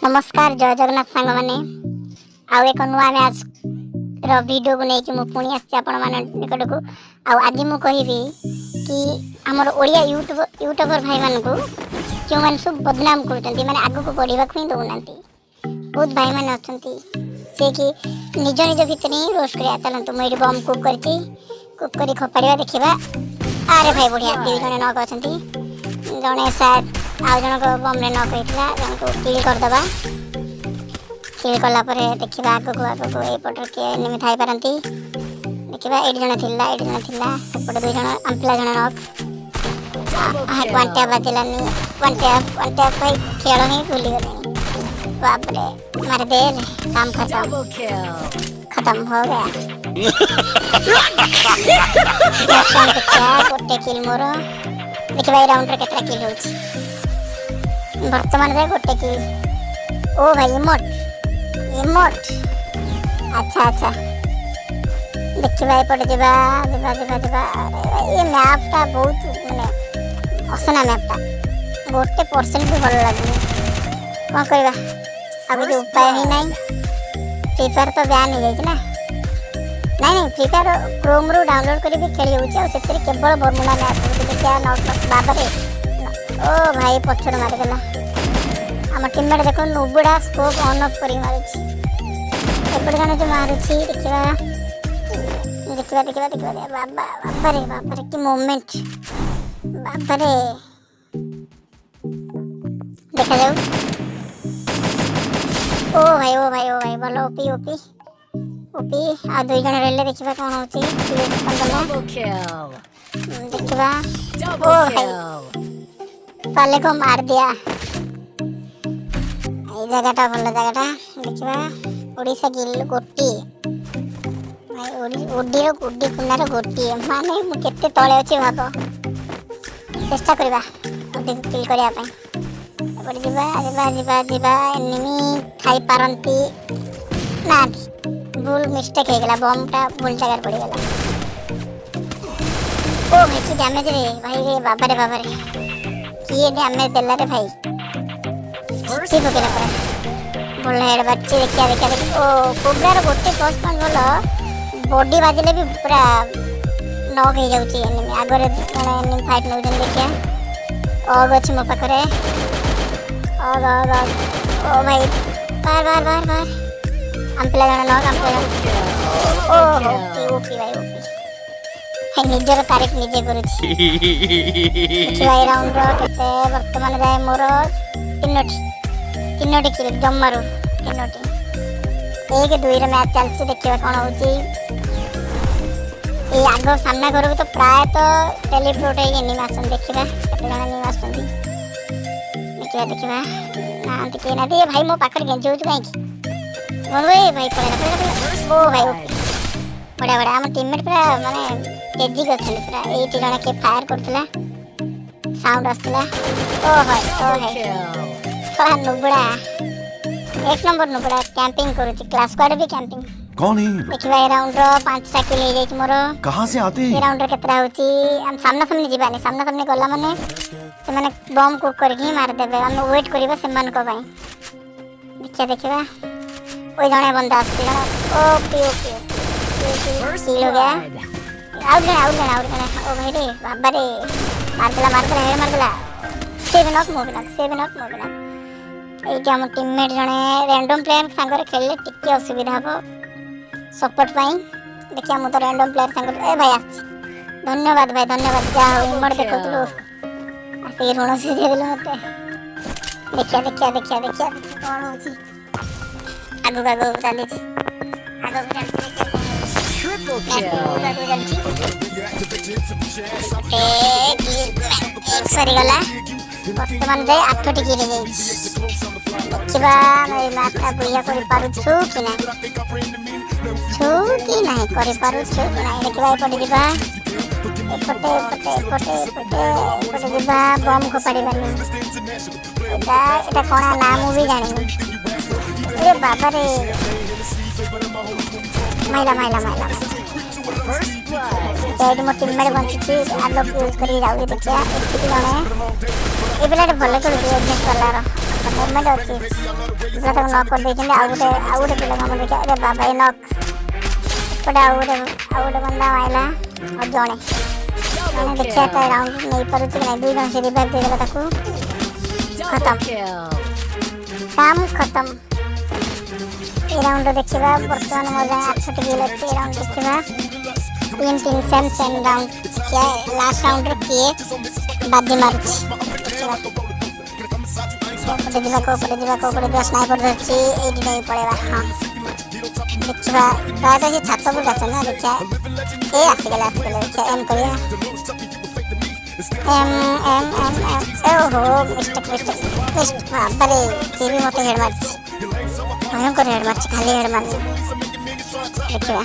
नमस्कार जय जगन्नाथ सांग मैंने आउ एक नुआ मैच वीडियो को लेकिन पुणी आसने निकट को आज मुझे कहबी कि आमर ओडिया यूट्यूबर भाई मान को जो मैंने सब बदनाम कर आग को बढ़ा ही दौना बहुत भाई मैंने अच्छा सी कि निज निज भितर ही रोस्ट कर चलते मुझे बम कुक कर खपाड़ा देखा आरे भाई बढ़िया दी जन नक अच्छा जड़े सायद आउ जनक बम नक होता जन को किल करदे किल कलापर देखा आग को यपट किए एनिमी थी पारती देखा ये जन थी सेपटे दुई जन आंपला जन नक वन टैप बाजिलानी वन टैप भाई खेल ही भूली गले बापरे मारे दे काम खत्म हो गया गोटे किल मोर देखा ये राउंड केतरा किल हो बर्तमान गोटे किल ओ भाई इमोट अच्छा देखा एपटे जा ये मैपटा बहुत माने असना मैपटा गोटे परसेंट भी भल लगुनि कौन करवा अब जो उपाय ही नहीं फ्री फायर तो बैन हो जाए ना नहीं फ्री फायर क्रोम रू डाउनलोड कर भी खेली होती केवल बर्मुला मैप देखा बाबरे ओ भाई पछड़ मारिदेला आम टीममेट देख नुबुड़ा स्कोप ऑन ऑफ कर मारुची एपटे जन जो मारुची देखा बाबा कि मोमेंट बाबरे देखा जाऊ ओ भाई भल ओपी आ दुई जन रेले देखा कौन होची देखा ओ भाई साले को मार दिया ये जगह भल जगह देखा ओडिशा गिल गोटी ओडी कुंडार गोटी माने केते तले अच्छे भाव चेष्टा करवा अधिक किल करने एनिमी खाई पारती ना भूल मिस्टेक हो गला बमटा भूल जगह पड़गला ओ भाई कि डैमेज रे भाई रे बाबा रे किए डैमेज देला रे भाई ठीक हो गला पूरा बोल हेड बच्चे देखिया ओ कोबरार गोटे प्लस पॉइंट बोल बॉडी बाजिले भी पूरा नॉक हो जाउची एनिमी आगरे एनिमी फाइट नौ जन देखिया और अच्छे मो पाखरे और ओ भाई बार आंपला जन नॉक ओ ओपी भाई ओपी निजर तारीफ निजे करुची देखिए राउंड केते वर्तमान जाए मोर तीनोटी किल जम्मारू तीनोटी एक दुई रे मैच चलती देखिए कौन होची ये आग सामना घर तो प्राय तो टेलीपोर्ट है एनिमी आसन देखिबा केते जण एनिमी आसन देखिबा ना देखिए ना दे भाई मो पाखर गेंजो छु काई की भाई पड़ेला ओ भाई बड़ा हम टीममेट पूरा माने तेजी करथले पूरा 8 जण के फायर करथला साउंड आस्तला ओ भाई साला नुबड़ा एक नंबर नुबड़ा कैंपिंग करूची क्लास स्क्वाड भी कैंपिंग कौन है देखिबा ए राउंड रो 5टा किल ले जाई मोर कहां से आते ए राउंड रो केतरा होची हम सामने जीवानी सामने गला माने से माने बम कुक करके मार देबे हम वेट करबा से मन को भाई देखिबा ओई जणे बंदा आछी ओपी किल हो गया आउट गया ओ भाई रे बाबा रे मार देला सेवन ऑफ मोबिना ये हम टीममेट जने रैंडम प्लेयर संगे खेलले टिके असुविधा हो सपोर्ट पाई देखिए मु तो रैंडम प्लेयर संगे ए भाई आछ धन्यवाद जा हो इमर देखतलु आसे ऋण से दे देलो मते देखिए कौन होची आगो चली ट्रिपल किल सरी गला वर्तमान जाए 8टी किल हो देखा मैं मैपटा बढ़िया कर पारु छु कि नहीं कर पारु छु कि नहीं देखा एपटे जीवा एपटे जीवा बम को पाड़बानी एटा कोना नाम भी जानी अरे बाबा रे माइला साइड मो टीममेट बंची आलोक यूज कर जाऊ देखिए जड़े ये पिला भल कर बिजनेस वाला मूवमेंट अच्छी पूरा तक नॉक कर देते आउ गोटे पिला हम देखा अरे बाबा ये नॉक पड़े आउ गोटे बंदा आइला और जणे मैंने देखिए राउंड नहीं पारे कि नहीं 2 जन से रिवाइव दे देला ताकू खत्म काम खत्म ये राउंड देखिबा वर्तमान मोर 8 किल अच्छे राउंड देखिबा 3 सेम राउंड क्या लास्ट राउंड रे किए बाजी मारछ पड़े दिवा स्नाइपर धरछि एडी नहीं पड़ेबा हां देखिबा प्रायतः ये छात पर जाछ ना देखा ए आसी गेला देखा एम करिया एम ओहो मिस्टेक बाबरे ये भी मते हेड मारछ भयंकर हेड मारछ खाली हेड मारछ देखिबा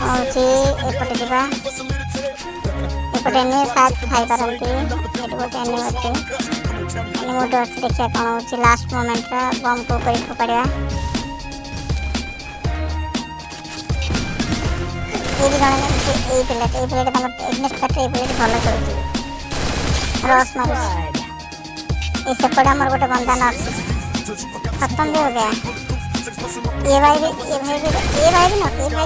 और जे एपटे दिबा एपटे ने साथ खाइ पारंती एटो गोटे ने होते मोड अच्छे देखिए कौन हो लास्ट मोमेंट बम को फोपाड़ा ये भी जन प्लेट एग्नेस्ट प्लेट भल चलती रस मार सेपटे आम गोटे बंदा न खत्म भी हो गया ये भाई भी न देखा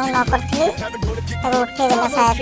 न करती उठे देला शायद